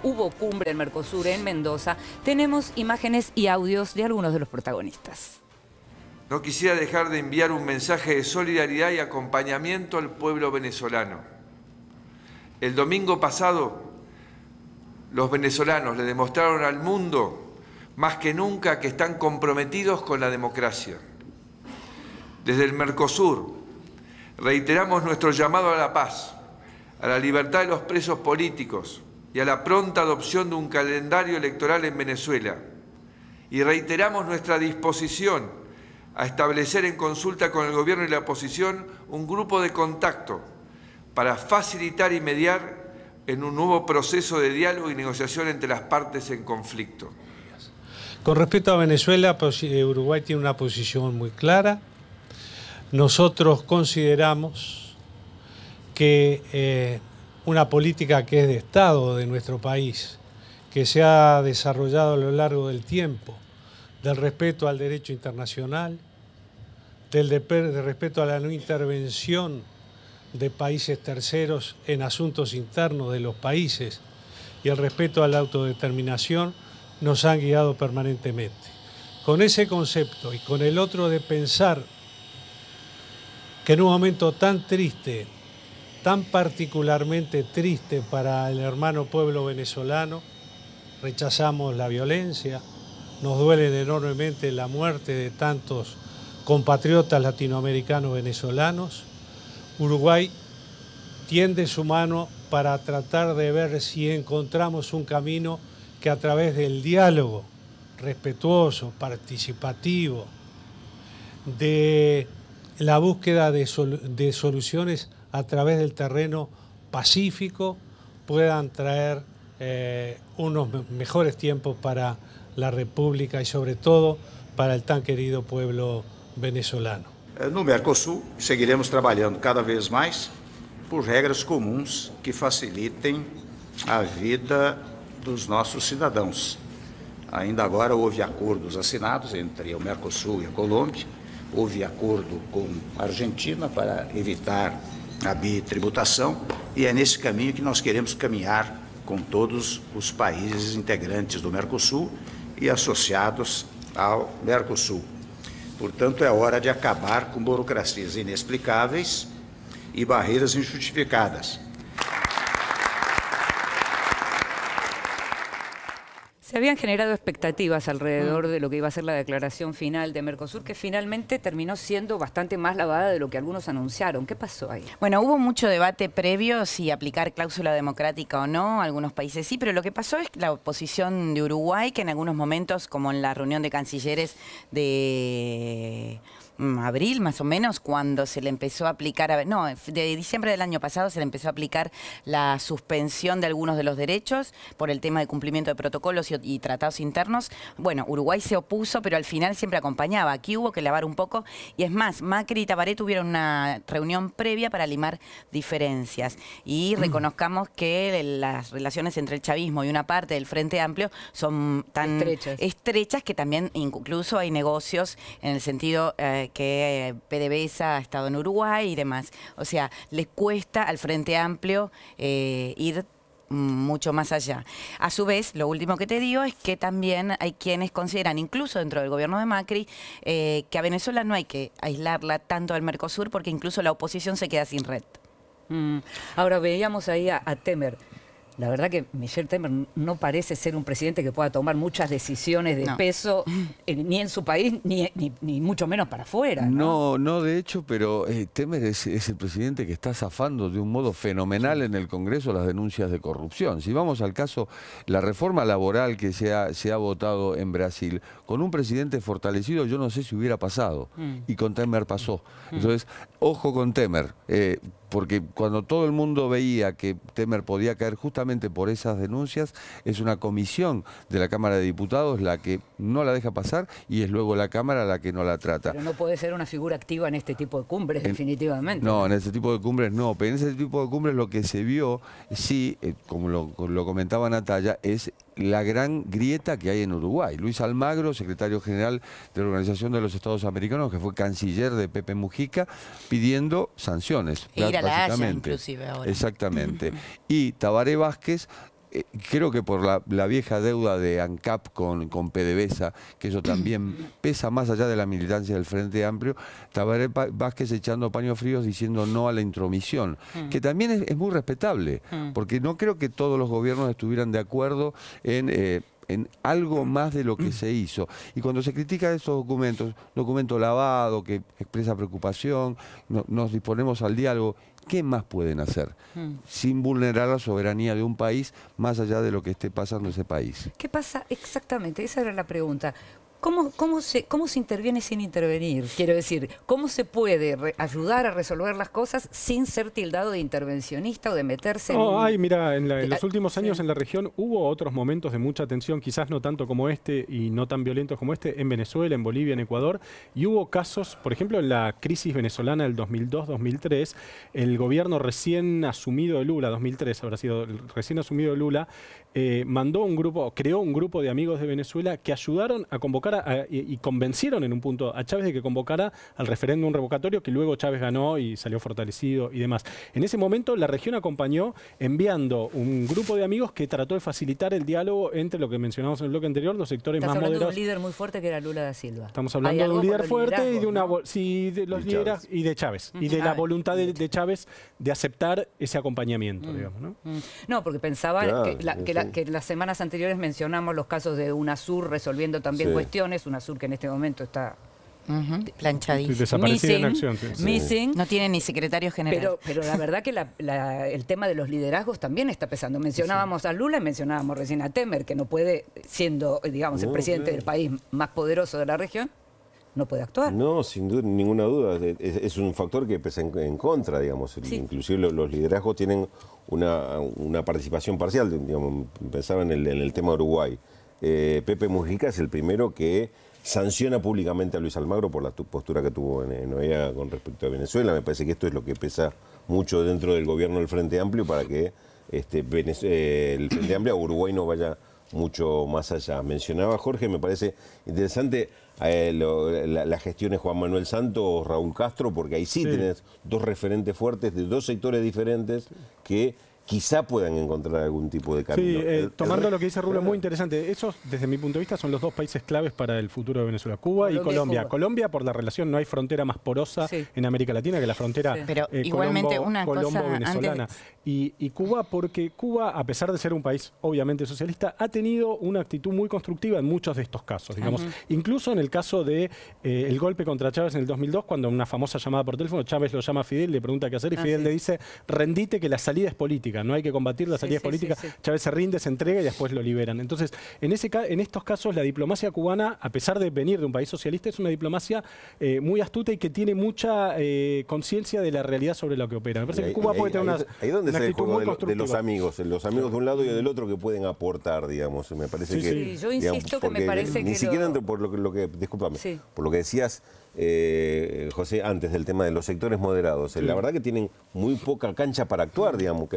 hubo cumbre del Mercosur en Mendoza, tenemos imágenes y audios de algunos de los protagonistas. No quisiera dejar de enviar un mensaje de solidaridad y acompañamiento al pueblo venezolano. El domingo pasado, los venezolanos le demostraron al mundo más que nunca que están comprometidos con la democracia. Desde el Mercosur reiteramos nuestro llamado a la paz, a la libertad de los presos políticos y a la pronta adopción de un calendario electoral en Venezuela. Y reiteramos nuestra disposición a establecer en consulta con el gobierno y la oposición un grupo de contacto para facilitar y mediar en un nuevo proceso de diálogo y negociación entre las partes en conflicto. Con respecto a Venezuela, Uruguay tiene una posición muy clara. Nosotros consideramos que una política que es de Estado de nuestro país, que se ha desarrollado a lo largo del tiempo, del respeto al derecho internacional, del respeto a la no intervención de países terceros en asuntos internos de los países y el respeto a la autodeterminación, nos han guiado permanentemente. Con ese concepto y con el otro de pensar que en un momento tan triste, tan particularmente triste para el hermano pueblo venezolano, rechazamos la violencia, nos duele enormemente la muerte de tantos compatriotas latinoamericanos venezolanos. Uruguay tiende su mano para tratar de ver si encontramos un camino que a través del diálogo respetuoso, participativo, de la búsqueda de soluciones a través del terreno pacífico, puedan traer unos mejores tiempos para la República y sobre todo para el tan querido pueblo venezolano. No Mercosul, seguiremos trabalhando cada vez mais por regras comuns que facilitem a vida dos nossos cidadãos. Ainda agora houve acordos assinados entre o Mercosul e a Colômbia, houve acordo com a Argentina para evitar a bitributação e é nesse caminho que nós queremos caminhar com todos os países integrantes do Mercosul e associados ao Mercosul. Portanto, é hora de acabar com burocracias inexplicáveis e barreiras injustificadas. Se habían generado expectativas alrededor de lo que iba a ser la declaración final de Mercosur, que finalmente terminó siendo bastante más lavada de lo que algunos anunciaron. ¿Qué pasó ahí? Bueno, hubo mucho debate previo si aplicar cláusula democrática o no, algunos países sí, pero lo que pasó es la oposición de Uruguay, que en algunos momentos, como en la reunión de cancilleres de abril más o menos, cuando se le empezó a aplicar, de diciembre del año pasado se le empezó a aplicar la suspensión de algunos de los derechos por el tema de cumplimiento de protocolos y tratados internos. Bueno, Uruguay se opuso, pero al final siempre acompañaba. Aquí hubo que lavar un poco y es más, Macri y Tabaré tuvieron una reunión previa para limar diferencias y reconozcamos que las relaciones entre el chavismo y una parte del Frente Amplio son tan estrechas que también incluso hay negocios en el sentido que PDVSA ha estado en Uruguay y demás. O sea, les cuesta al Frente Amplio ir mucho más allá. A su vez, lo último que te digo es que también hay quienes consideran, incluso dentro del gobierno de Macri, que a Venezuela no hay que aislarla tanto del Mercosur porque incluso la oposición se queda sin red. Ahora veíamos ahí a Temer. La verdad que Michel Temer no parece ser un presidente que pueda tomar muchas decisiones de peso, ni en su país, ni mucho menos para afuera. No, de hecho, pero Temer es el presidente que está zafando de un modo fenomenal en el Congreso las denuncias de corrupción. Si vamos al caso, la reforma laboral que se ha votado en Brasil, con un presidente fortalecido yo no sé si hubiera pasado, y con Temer pasó. Entonces, ojo con Temer. Porque cuando todo el mundo veía que Temer podía caer justamente por esas denuncias, es una comisión de la Cámara de Diputados la que no la deja pasar y es luego la Cámara la que no la trata. Pero no puede ser una figura activa en este tipo de cumbres, definitivamente. No, en este tipo de cumbres no, pero en ese tipo de cumbres lo que se vio, sí, como lo comentaba Natalia, es la gran grieta que hay en Uruguay. Luis Almagro, secretario general de la Organización de los Estados Americanos, que fue canciller de Pepe Mujica, pidiendo sanciones. Ir a la Haya, inclusive ahora. Exactamente. Y Tabaré Vázquez creo que por la vieja deuda de ANCAP con PDVSA, que eso también pesa más allá de la militancia del Frente Amplio, Tabaré Vázquez echando paños fríos diciendo no a la intromisión, que también es muy respetable, porque no creo que todos los gobiernos estuvieran de acuerdo en algo más de lo que se hizo. Y cuando se critica esos documentos, documento lavado, que expresa preocupación, nos disponemos al diálogo, ¿qué más pueden hacer? Sin vulnerar la soberanía de un país, más allá de lo que esté pasando en ese país. ¿Qué pasa exactamente? Esa era la pregunta. ¿Cómo se interviene sin intervenir? Quiero decir, ¿cómo se puede ayudar a resolver las cosas sin ser tildado de intervencionista o de meterse en... Mira, en los últimos años en la región hubo otros momentos de mucha tensión, quizás no tanto como este y no tan violentos como este, en Venezuela, en Bolivia, en Ecuador, y hubo casos, por ejemplo, en la crisis venezolana del 2002-2003, el gobierno recién asumido de Lula, 2003 habrá sido recién asumido de Lula, creó un grupo de amigos de Venezuela que ayudaron a convocar y convencieron en un punto a Chávez de que convocara al referéndum revocatorio, que luego Chávez ganó y salió fortalecido y demás. En ese momento la región acompañó enviando un grupo de amigos que trató de facilitar el diálogo entre lo que mencionamos en el bloque anterior, los sectores más moderados. Estamos hablando de un líder muy fuerte que era Lula da Silva. Estamos hablando de un líder fuerte y de una de los liderazgos y de Chávez y de la voluntad de Chávez de aceptar ese acompañamiento, digamos, ¿no? No, porque pensaba que las semanas anteriores mencionamos los casos de UNASUR resolviendo también cuestiones. UNASUR que en este momento está planchadísimo. Desaparecida en acción. Missing. No tiene ni secretario general. Pero la verdad que el tema de los liderazgos también está pesando. Mencionábamos a Lula y mencionábamos recién a Temer, que no puede, siendo, digamos, el presidente del país más poderoso de la región, no puede actuar. No, sin duda, ninguna duda. Es un factor que pesa en contra, digamos. Sí. Inclusive los liderazgos tienen una participación parcial. Digamos, pensaba en el tema de Uruguay. Pepe Mujica es el primero que sanciona públicamente a Luis Almagro por la postura que tuvo en OEA con respecto a Venezuela. Me parece que esto es lo que pesa mucho dentro del gobierno del Frente Amplio para que el Frente Amplio a Uruguay no vaya mucho más allá. Mencionaba Jorge, me parece interesante la gestión de Juan Manuel Santos, Raúl Castro, porque ahí sí tenés dos referentes fuertes de dos sectores diferentes que quizá puedan encontrar algún tipo de camino. Sí, tomando lo que dice Rulo, muy interesante. Esos, desde mi punto de vista, son los dos países claves para el futuro de Venezuela. Cuba y Colombia. Colombia, por la relación, no hay frontera más porosa en América Latina que la frontera pero igualmente una cosa venezolana. Y Cuba, porque Cuba, a pesar de ser un país obviamente socialista, ha tenido una actitud muy constructiva en muchos de estos casos. Digamos, incluso en el caso de el golpe contra Chávez en el 2002, cuando en una famosa llamada por teléfono, Chávez lo llama a Fidel, le pregunta qué hacer y Fidel le dice, rendite que la salida es política. No hay que combatir la salida política. Chávez se rinde, se entrega y después lo liberan. Entonces, en estos casos, la diplomacia cubana, a pesar de venir de un país socialista, es una diplomacia muy astuta y que tiene mucha conciencia de la realidad sobre lo que opera. Me parece que Cuba puede tener una actitud muy constructiva. De los amigos de un lado y del otro que pueden aportar, digamos. Me parece que... Yo insisto que me parece ni siquiera por lo que discúlpame, por lo que decías, José, antes del tema de los sectores moderados. La verdad que tienen muy poca cancha para actuar, digamos,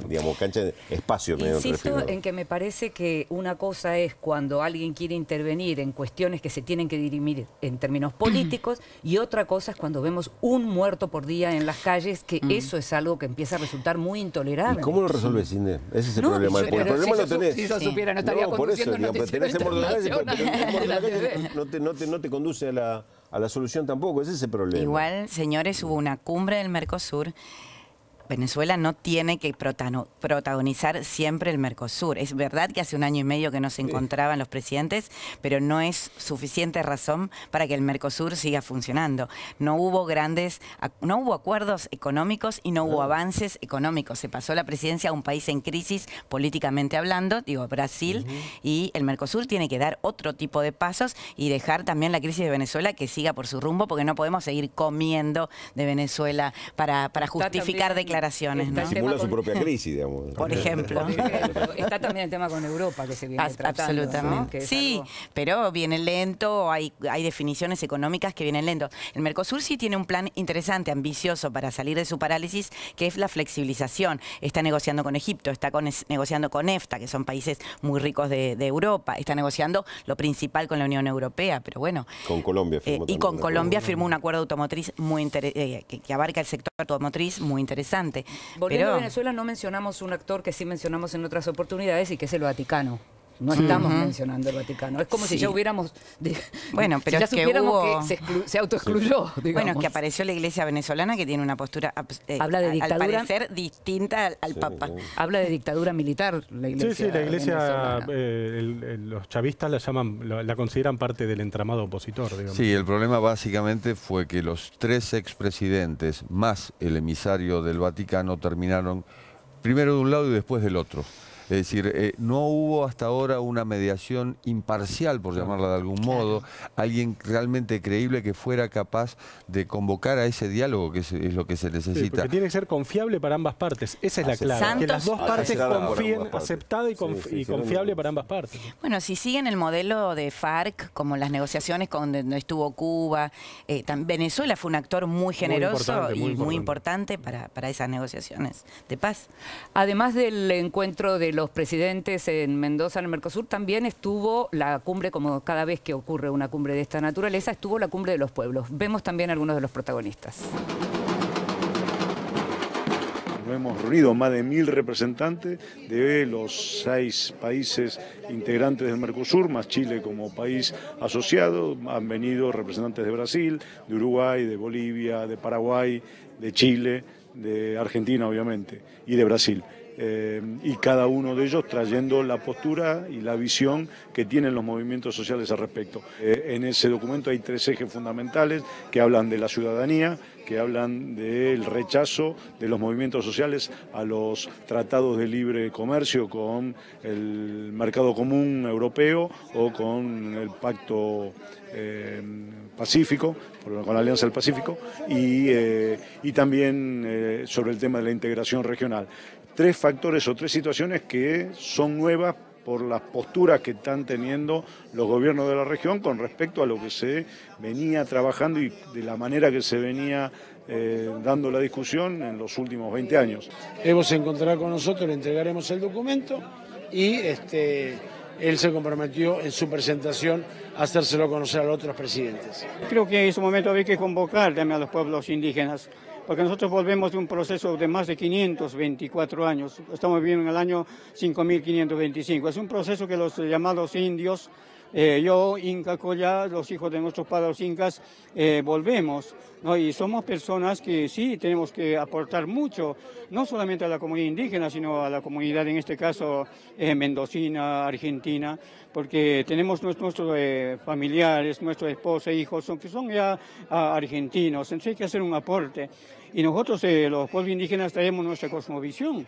digamos, cancha de espacio. Insisto en que me parece que una cosa es cuando alguien quiere intervenir en cuestiones que se tienen que dirimir en términos políticos y otra cosa es cuando vemos un muerto por día en las calles, que eso es algo que empieza a resultar muy intolerable. ¿Y cómo lo resuelves, Cinde? Ese es el problema. El problema lo tenés. Si yo supiera, no estaría conduciendo un noticiero internacional. No te conduce a la solución tampoco, ese es el problema. Igual, señores, hubo una cumbre del Mercosur. Venezuela no tiene que protagonizar siempre el Mercosur. Es verdad que hace 1 año y medio que no se encontraban los presidentes, pero no es suficiente razón para que el Mercosur siga funcionando. No hubo acuerdos económicos y no hubo avances económicos. Se pasó la presidencia a un país en crisis políticamente hablando, digo Brasil, y el Mercosur tiene que dar otro tipo de pasos y dejar también la crisis de Venezuela que siga por su rumbo, porque no podemos seguir comiendo de Venezuela para justificar declaraciones. ¿No? Simula su propia crisis, digamos. Por ejemplo. Está también el tema con Europa que se viene tratando. Absolutamente. ¿No? Sí, pero viene lento, hay definiciones económicas que vienen lentos. El Mercosur sí tiene un plan interesante, ambicioso para salir de su parálisis, que es la flexibilización. Está negociando con Egipto, está negociando con EFTA, que son países muy ricos de Europa. Está negociando lo principal con la Unión Europea, pero bueno. Con Colombia firmó y con Colombia firmó un acuerdo automotriz muy que abarca el sector automotriz muy interesante. importante. Volviendo Pero a Venezuela, no mencionamos un actor que sí mencionamos en otras oportunidades y que es el Vaticano. No estamos mencionando el Vaticano. Es como si ya hubiéramos... Bueno, pero si ya es que supiéramos hubo... que se autoexcluyó. Bueno, que apareció la iglesia venezolana que tiene una postura, habla de dictadura, al parecer, distinta al Papa. Habla de dictadura militar la iglesia. Sí, la iglesia, los chavistas la consideran parte del entramado opositor, digamos. Sí, el problema básicamente fue que los 3 expresidentes más el emisario del Vaticano terminaron primero de un lado y después del otro. Es decir, no hubo hasta ahora una mediación imparcial, por llamarla de algún modo, alguien realmente creíble que fuera capaz de convocar a ese diálogo, que es lo que se necesita. Sí, porque tiene que ser confiable para ambas partes. Esa es la clave. Santos, que las dos partes confíen, aceptada y confiable para ambas partes. Bueno, si siguen el modelo de FARC, como las negociaciones donde estuvo Cuba, Venezuela fue un actor muy generoso muy importante para esas negociaciones de paz. Además del encuentro de los presidentes en Mendoza, en el Mercosur, también estuvo la cumbre, como cada vez que ocurre una cumbre de esta naturaleza, estuvo la cumbre de los pueblos. Vemos también algunos de los protagonistas. Nos hemos reunido más de 1000 representantes de los 6 países integrantes del Mercosur, más Chile como país asociado. Han venido representantes de Brasil, de Uruguay, de Bolivia, de Paraguay, de Chile, de Argentina obviamente, y de Brasil. Y cada uno de ellos trayendo la postura y la visión que tienen los movimientos sociales al respecto. En ese documento hay 3 ejes fundamentales que hablan de la ciudadanía, que hablan del rechazo de los movimientos sociales a los tratados de libre comercio con el mercado común europeo o con el pacto pacífico, con la Alianza del Pacífico, y también sobre el tema de la integración regional. 3 factores o 3 situaciones que son nuevas por las posturas que están teniendo los gobiernos de la región con respecto a lo que se venía trabajando y de la manera que se venía dando la discusión en los últimos 20 años. Evo se encontrará con nosotros, le entregaremos el documento y él se comprometió en su presentación a hacérselo conocer a los otros presidentes. Creo que en ese momento había que convocar también a los pueblos indígenas, porque nosotros volvemos de un proceso de más de 524 años, estamos viviendo en el año 5525, es un proceso que los llamados indios, yo, Inca Collá, los hijos de nuestros padres incas, volvemos, ¿no? Y somos personas que sí tenemos que aportar mucho, no solamente a la comunidad indígena, sino a la comunidad, en este caso, mendocina, argentina, porque tenemos nuestros familiares, nuestros esposos, hijos, que son ya argentinos, entonces hay que hacer un aporte. Y nosotros, los pueblos indígenas, traemos nuestra cosmovisión.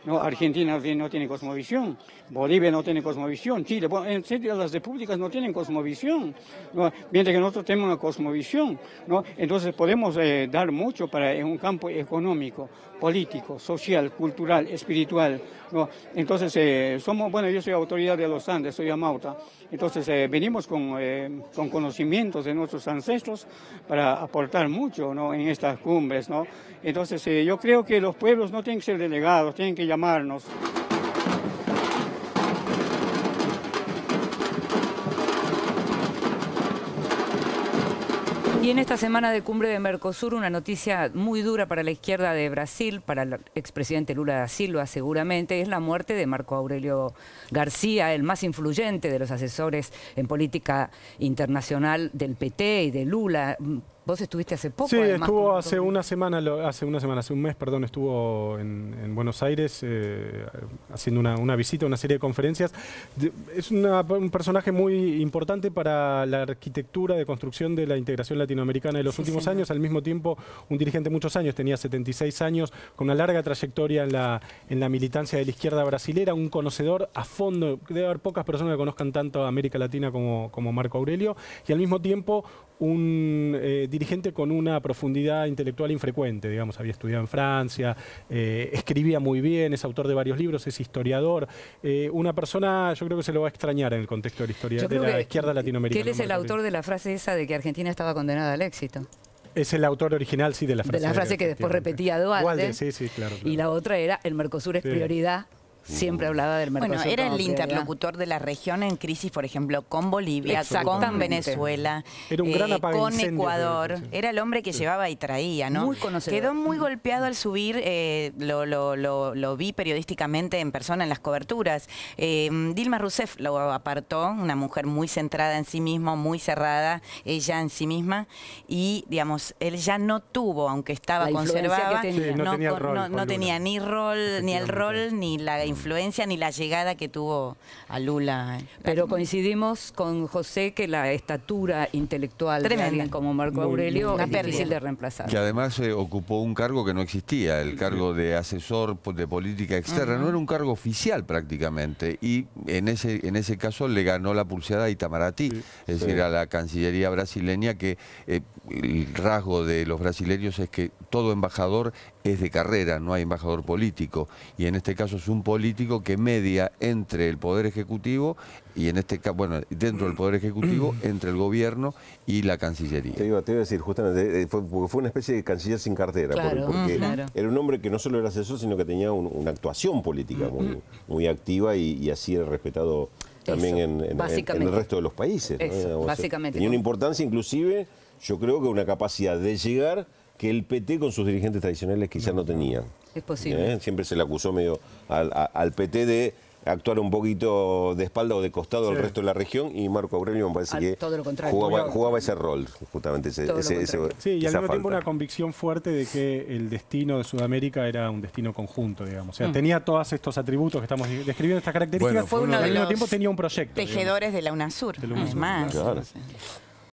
No, Argentina no tiene cosmovisión, Bolivia no tiene cosmovisión, Chile, bueno, en serio las repúblicas no tienen cosmovisión, ¿no? Mientras que nosotros tenemos una cosmovisión, ¿no? Entonces podemos dar mucho en un campo económico, político, social, cultural, espiritual, ¿no? Entonces bueno, yo soy autoridad de los Andes, soy amauta, entonces venimos con conocimientos de nuestros ancestros para aportar mucho, ¿no? En estas cumbres, ¿no? Entonces yo creo que los pueblos no tienen que ser delegados, tienen que llamarnos. Y en esta semana de cumbre de Mercosur, una noticia muy dura para la izquierda de Brasil, para el expresidente Lula da Silva seguramente, es la muerte de Marco Aurelio García, el más influyente de los asesores en política internacional del PT y de Lula. Vos estuviste hace poco. Sí, además, estuvo hace un mes, estuvo en Buenos Aires haciendo una visita, una serie de conferencias. Es un personaje muy importante para la arquitectura de construcción de la integración latinoamericana de los últimos años. Al mismo tiempo, un dirigente de muchos años, tenía 76 años, con una larga trayectoria en la militancia de la izquierda brasilera, un conocedor a fondo. Debe haber pocas personas que conozcan tanto a América Latina como Marco Aurelio, y al mismo tiempo un dirigente con una profundidad intelectual infrecuente, digamos, había estudiado en Francia, escribía muy bien, es autor de varios libros, es historiador, una persona, yo creo que se lo va a extrañar en el contexto de la historia de la izquierda latinoamericana. Que él es el autor de la frase esa de que Argentina estaba condenada al éxito. Es el autor original, sí, de la frase. De la frase que después repetía Dualde. Sí, claro. Y la otra era, el Mercosur es prioridad. siempre hablaba del Mercosur. Bueno, era el como prioridad. interlocutor de la región en crisis, por ejemplo, con Bolivia, con Venezuela, era un gran con Ecuador. Era el hombre que llevaba y traía, ¿no? Muy conocedor. Quedó muy golpeado al subir, lo vi periodísticamente en persona en las coberturas. Dilma Rousseff lo apartó, una mujer muy centrada en sí misma, muy cerrada, ella en sí misma, y digamos, él ya no tuvo, aunque estaba conservada, no tenía ni el rol, ni la influencia, ni la llegada que tuvo a Lula. Pero coincidimos con José que la estatura intelectual de alguien como Marco Aurelio es difícil de reemplazar. Que además ocupó un cargo que no existía, el cargo de asesor de política externa, no era un cargo oficial prácticamente, y en ese caso le ganó la pulseada a Itamaraty, es decir, a la Cancillería brasileña, que el rasgo de los brasileños es que todo embajador es de carrera, no hay embajador político, y en este caso es un político que media entre el Poder Ejecutivo y en este caso, bueno, dentro del Poder Ejecutivo, entre el gobierno y la Cancillería. Te iba a decir, justamente, porque fue una especie de canciller sin cartera, porque era un hombre que no solo era asesor, sino que tenía una actuación política muy activa y así era respetado también en el resto de los países. Eso, básicamente. Tenía una importancia, inclusive, yo creo que una capacidad de llegar que el PT con sus dirigentes tradicionales quizás no tenían. Es posible. Siempre se le acusó medio al PT de actuar un poquito de espalda o de costado al resto de la región, y Marco Aurelio me parece que todo lo contrario, jugaba ese rol, justamente sí, y al mismo tiempo una convicción fuerte de que el destino de Sudamérica era un destino conjunto, digamos. O sea, tenía todos estos atributos que estamos describiendo, estas características, fue uno al de mismo los tiempo tenía un proyecto. Tejedores de la UNASUR, además. Claro.